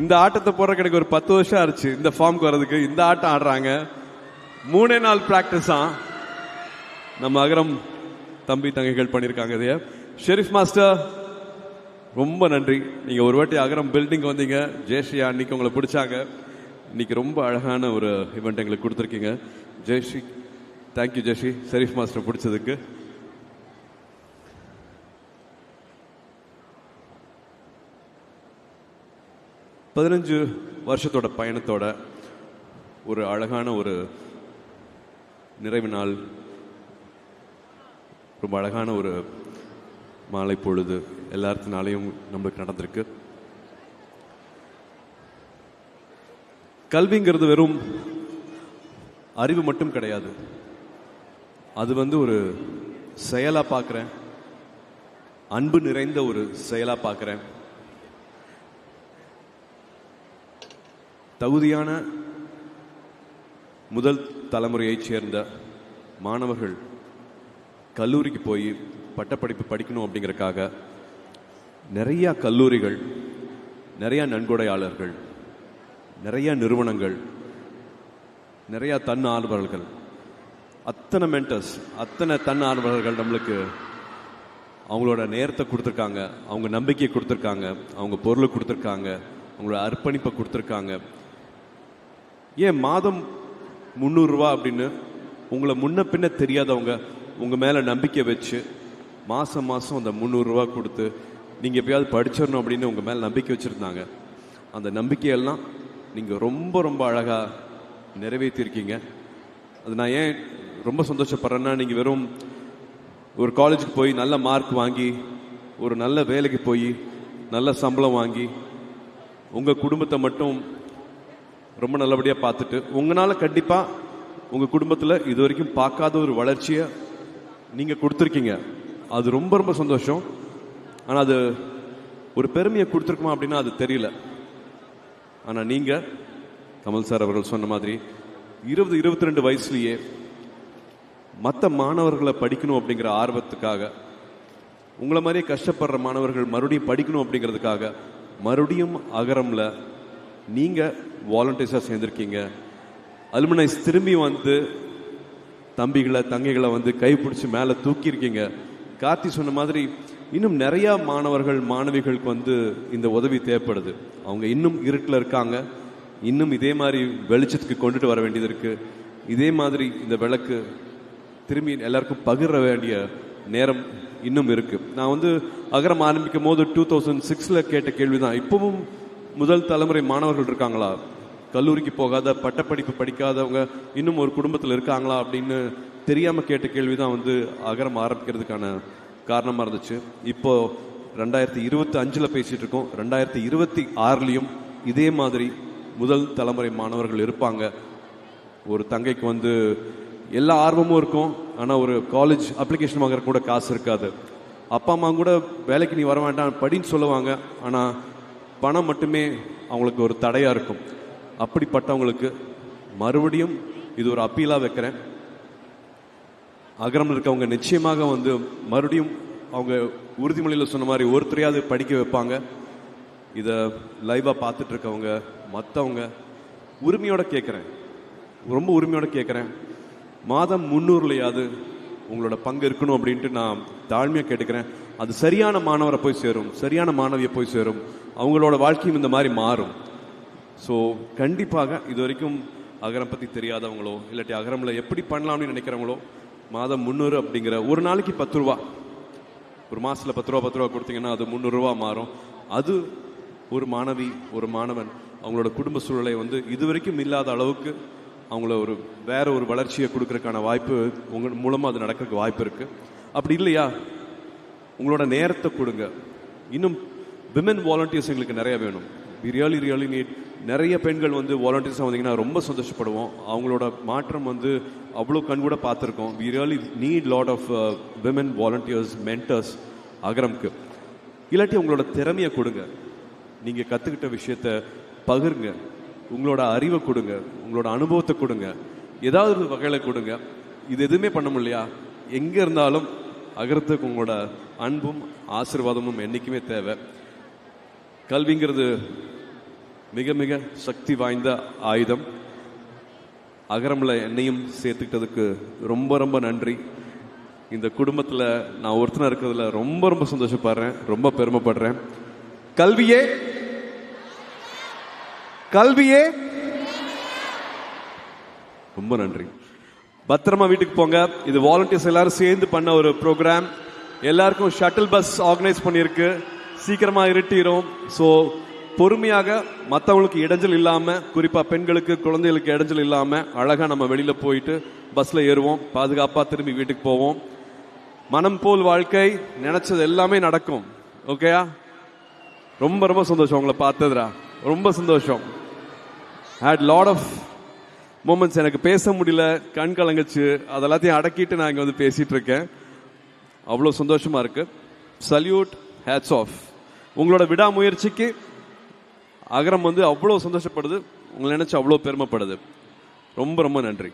இந்த ஆட்டத்தை போடுறதுக்கு எனக்கு ஒரு 10 வருஷம் ஆச்சு இந்த ஃபார்முக்கு வர்றதுக்கு. இந்த ஆட்டம் ஆடுறாங்க, 3 நாள் பிராக்டிஸா நம்ம அகரம் தம்பி தங்கைகள் பண்ணியிருக்காங்க. இதைய ஷெரீஃப் மாஸ்டர் ரொம்ப நன்றி. நீங்க ஒரு வாட்டி அகரம் பில்டிங் வந்தீங்க, ஜெயஸ்ரீ அன்னைக்கு உங்களை பிடிச்சாங்க. இன்னைக்கு ரொம்ப அழகான ஒரு இவெண்ட் எங்களுக்கு கொடுத்துருக்கீங்க. ஜெயஸ்ரீ, தேங்க்யூ ஜெயஸ்ரீ, ஷெரீஃப் மாஸ்டர் பிடிச்சதுக்கு. பதினஞ்சு வருஷத்தோட பயணத்தோட ஒரு அழகான ஒரு நிறைவு நாள், ரொம்ப அழகான ஒரு மாலை பொழுது எல்லாத்தினாலையும் நம்மளுக்கு நடந்திருக்கு. கல்விங்கிறது வெறும் அறிவு மட்டும் கிடையாது, அது ஒரு செயலா பார்க்கிறேன், அன்பு நிறைந்த ஒரு செயலா பார்க்கிறேன். தகுதியான முதல் தலைமுறையைச் சேர்ந்த மாணவர்கள் கல்லூரிக்கு போய் பட்டப்படிப்பு படிக்கணும் அப்படிங்கறக்காக நிறைய கல்லூரிகள், நிறைய நன்கொடையாளர்கள், நிறைய நிறுவனங்கள், நிறைய தன்னார்வலர்கள், அத்தனை மென்டர்ஸ், அத்தனை தன்னார்வலர்கள் நம்மளுக்கு அவங்களோட நேரத்தை கொடுத்துருக்காங்க, அவங்க நம்பிக்கையை கொடுத்துருக்காங்க, அவங்க பொருளை கொடுத்துருக்காங்க, அவங்களோட அர்ப்பணிப்பை கொடுத்துருக்காங்க. ஏன் மாதம் 300 ரூபா அப்படின்னு உங்களை முன்ன பின்ன தெரியாதவங்க உங்க மேல நம்பிக்கை வச்சு மாசம் மாசம் அந்த 300 ரூபா கொடுத்து நீங்க எப்பயாவது படிச்சிடணும் அப்படின்னு உங்க மேல நம்பிக்கை வச்சிருந்தாங்க. அந்த நம்பிக்கையெல்லாம் நீங்க ரொம்ப ரொம்ப அழகா நிறைவேற்றிருக்கீங்க. அது நான் ஏன் ரொம்ப சந்தோஷப்படுறேன்னா, நீங்க வெறும் ஒரு காலேஜுக்கு போய் நல்ல மார்க் வாங்கி ஒரு நல்ல வேலைக்கு போய் நல்ல சம்பளம் வாங்கி உங்க குடும்பத்தை மட்டும் ரொம்ப நல்லபடியா பார்த்துட்டு உங்களால கண்டிப்பா உங்க குடும்பத்துல இது வரைக்கும் பார்க்காத ஒரு வளர்ச்சியை நீங்க கொடுத்துருக்கீங்க. அது ரொம்ப ரொம்ப சந்தோஷம். ஆனா அது ஒரு பெருமையை கொடுத்துருக்குமா அப்படின்னா அது தெரியல. ஆனா நீங்க கமல் சார் அவர்கள் சொன்ன மாதிரி 20-22 வயசுலயே மற்ற மாணவர்களை படிக்கணும் அப்படிங்கிற ஆர்வத்துக்காக, உங்களை மாதிரியே கஷ்டப்படுற மாணவர்கள் மறுபடியும் படிக்கணும் அப்படிங்கிறதுக்காக மறுபடியும் அகரம்ல நீங்க வாலண்டியர்ஸா சேர்ந்திருக்கீங்க. அலுமினைஸ் திரும்பி தம்பிகளை தங்கைகளை கைப்பிடிச்சு மேல தூக்கி இருக்கீங்க. கார்த்தி சொன்ன மாதிரி இன்னும் நிறைய மாணவர்கள் மாணவிகளுக்கு இந்த உதவி தேவைப்படுது. அவங்க இன்னும் இருட்டில் இருக்காங்க, இன்னும் இதே மாதிரி வெளிச்சத்துக்கு கொண்டுட்டு வர வேண்டியது இருக்கு. இதே மாதிரி இந்த விளக்கு திரும்பி எல்லாருக்கும் பகிர வேண்டிய நேரம் இன்னும் இருக்கு. நான் அகரம் ஆரம்பிக்கும் போது 2006 கேட்ட கேள்விதான், இப்பவும் முதல் தலைமுறை மாணவர்கள் இருக்காங்களா, கல்லூரிக்கு போகாத பட்டப்படிப்பு படிக்காதவங்க இன்னும் ஒரு குடும்பத்தில் இருக்காங்களா அப்படின்னு தெரியாம கேட்ட கேள்விதான் அகரம் ஆரம்பிக்கிறதுக்கான காரணமா இருந்துச்சு. இப்போ 2025 பேசிட்டு இருக்கோம். 2026 இதே மாதிரி முதல் தலைமுறை மாணவர்கள் இருப்பாங்க. ஒரு தங்கைக்கு எல்லா ஆர்வமும் இருக்கும், ஆனா ஒரு காலேஜ் அப்ளிகேஷன் வாங்குற கூட காசு இருக்காது. அப்பா அம்மா கூட வேலைக்கு நீ வர வேண்டாம் படின்னு சொல்லுவாங்க, ஆனா பணம் மட்டுமே அவங்களுக்கு ஒரு தடையா இருக்கும். அப்படிப்பட்டவங்களுக்கு மறுபடியும் இது ஒரு அப்பீலா வைக்கிறேன். அகரம் இருக்கவங்க நிச்சயமாக மறுபடியும் அவங்க உறுதிமொழியில் சொன்ன மாதிரி ஒருத்தரையாவது படிக்க வைப்பாங்க. இத லைவா பார்த்துட்டு இருக்கவங்க மற்றவங்க உரிமையோட கேட்கிறேன், ரொம்ப உரிமையோட கேட்கிறேன், மாதம் 300லயாவது உங்களோட பங்கு இருக்கணும் அப்படின்ட்டு நான் தாழ்மையா கேட்டுக்கிறேன். அது சரியான மாணவரை போய் சேரும், சரியான மாணவியை போய் சேரும், அவங்களோட வாழ்க்கையும் இந்த மாதிரி மாறும். ஸோ கண்டிப்பாக இது வரைக்கும் அகரம் பற்றி தெரியாதவங்களோ இல்லாட்டி அகரமில் எப்படி பண்ணலாம்னு நினைக்கிறவங்களோ மாதம் 300 அப்படிங்கிற ஒரு நாளைக்கு 10 ரூபா, ஒரு மாதத்தில் 10 ரூபா கொடுத்தீங்கன்னா அது 300 ரூபா மாறும். அது ஒரு மாணவி ஒரு மாணவன் அவங்களோட குடும்ப சூழலை இது வரைக்கும் இல்லாத அளவுக்கு அவங்கள வேற ஒரு வளர்ச்சியை கொடுக்கறதுக்கான வாய்ப்பு உங்க மூலமா அது நடக்கிறதுக்கு வாய்ப்பு இருக்கு. அப்படி இல்லையா உங்களோட நேரத்தை கொடுங்க. இன்னும் விமன் வாலண்டியர்ஸ் எங்களுக்கு நிறைய வேணும். We really need. நிறைய பெண்கள் வாலண்டியர்ஸாக வந்தீங்கன்னா ரொம்ப சந்தோஷப்படுவோம். அவங்களோட மாற்றம் அவ்வளோ கண் கூட பார்த்துருக்கோம். We really need lot of women volunteers, mentors அகரம்க்கு. இல்லாட்டி உங்களோட திறமையை கொடுங்க, நீங்க கத்துக்கிட்ட விஷயத்த பகிருங்க, உங்களோட அறிவை கொடுங்க, உங்களோட அனுபவத்தை கொடுங்க, ஏதாவது ஒரு வகையில கொடுங்க. இது எதுவுமே பண்ண முடியலையா, எங்க இருந்தாலும் அகரத்துக்கு உங்களோட அன்பும் ஆசீர்வாதமும் என்னைக்குமே தேவை. கல்விங்கிறது மிக மிக சக்தி வாய்ந்த ஆயுதம். அகரம்ல என்னையும் சேர்த்துக்கிட்டதுக்கு ரொம்ப ரொம்ப நன்றி. இந்த குடும்பத்தில் நான் ஒருத்தனா இருக்கிறதுல ரொம்ப ரொம்ப சந்தோஷப்படுறேன், ரொம்ப பெருமைப்படுறேன். கல்வியே கல்வியே ரொம்ப நன்றி. பத்திரமா வீட்டுக்கு போங்க. இது வாலண்டியர்ஸ் எல்லாரும் சேர்ந்து பண்ண ஒரு ப்ரோக்ராம். எல்லாருக்கும் ஷட்டில் பஸ் ஆர்கனைஸ் பண்ணியிருக்கு. சீக்கிரமா இருட்டிரும். ஸோ பொறுமையாக, மற்றவங்களுக்கு இடைஞ்சல் இல்லாம, குறிப்பா பெண்களுக்கு குழந்தைகளுக்கு இடைஞ்சல் இல்லாம அழகா நம்ம வெளியில போயிட்டு பஸ்ல ஏறுவோம், பாதுகாப்பா திரும்பி வீட்டுக்கு போவோம். மனம் போல் வாழ்க்கை, நினைச்சது எல்லாமே நடக்கும். ஓகேயா? ரொம்ப ரொம்ப சந்தோஷம் உங்களை பார்த்ததுரா, ரொம்ப சந்தோஷம். Had lot of moments. எனக்கு பேச முடியல, கண் கலங்குச்சு, அதெல்லாத்தையும் அடக்கிட்டு நான் இங்க வந்து பேசிட்டு இருக்கேன். அவ்வளோ சந்தோஷமா இருக்கு. Salute, hats off. உங்களோட விடாமுயற்சிக்கு அகரம் வந்து அவ்வளோ சந்தோஷப்படுது, உங்களை நினைச்சு அவ்வளோ பெருமைப்படுது. ரொம்ப ரொம்ப நன்றி.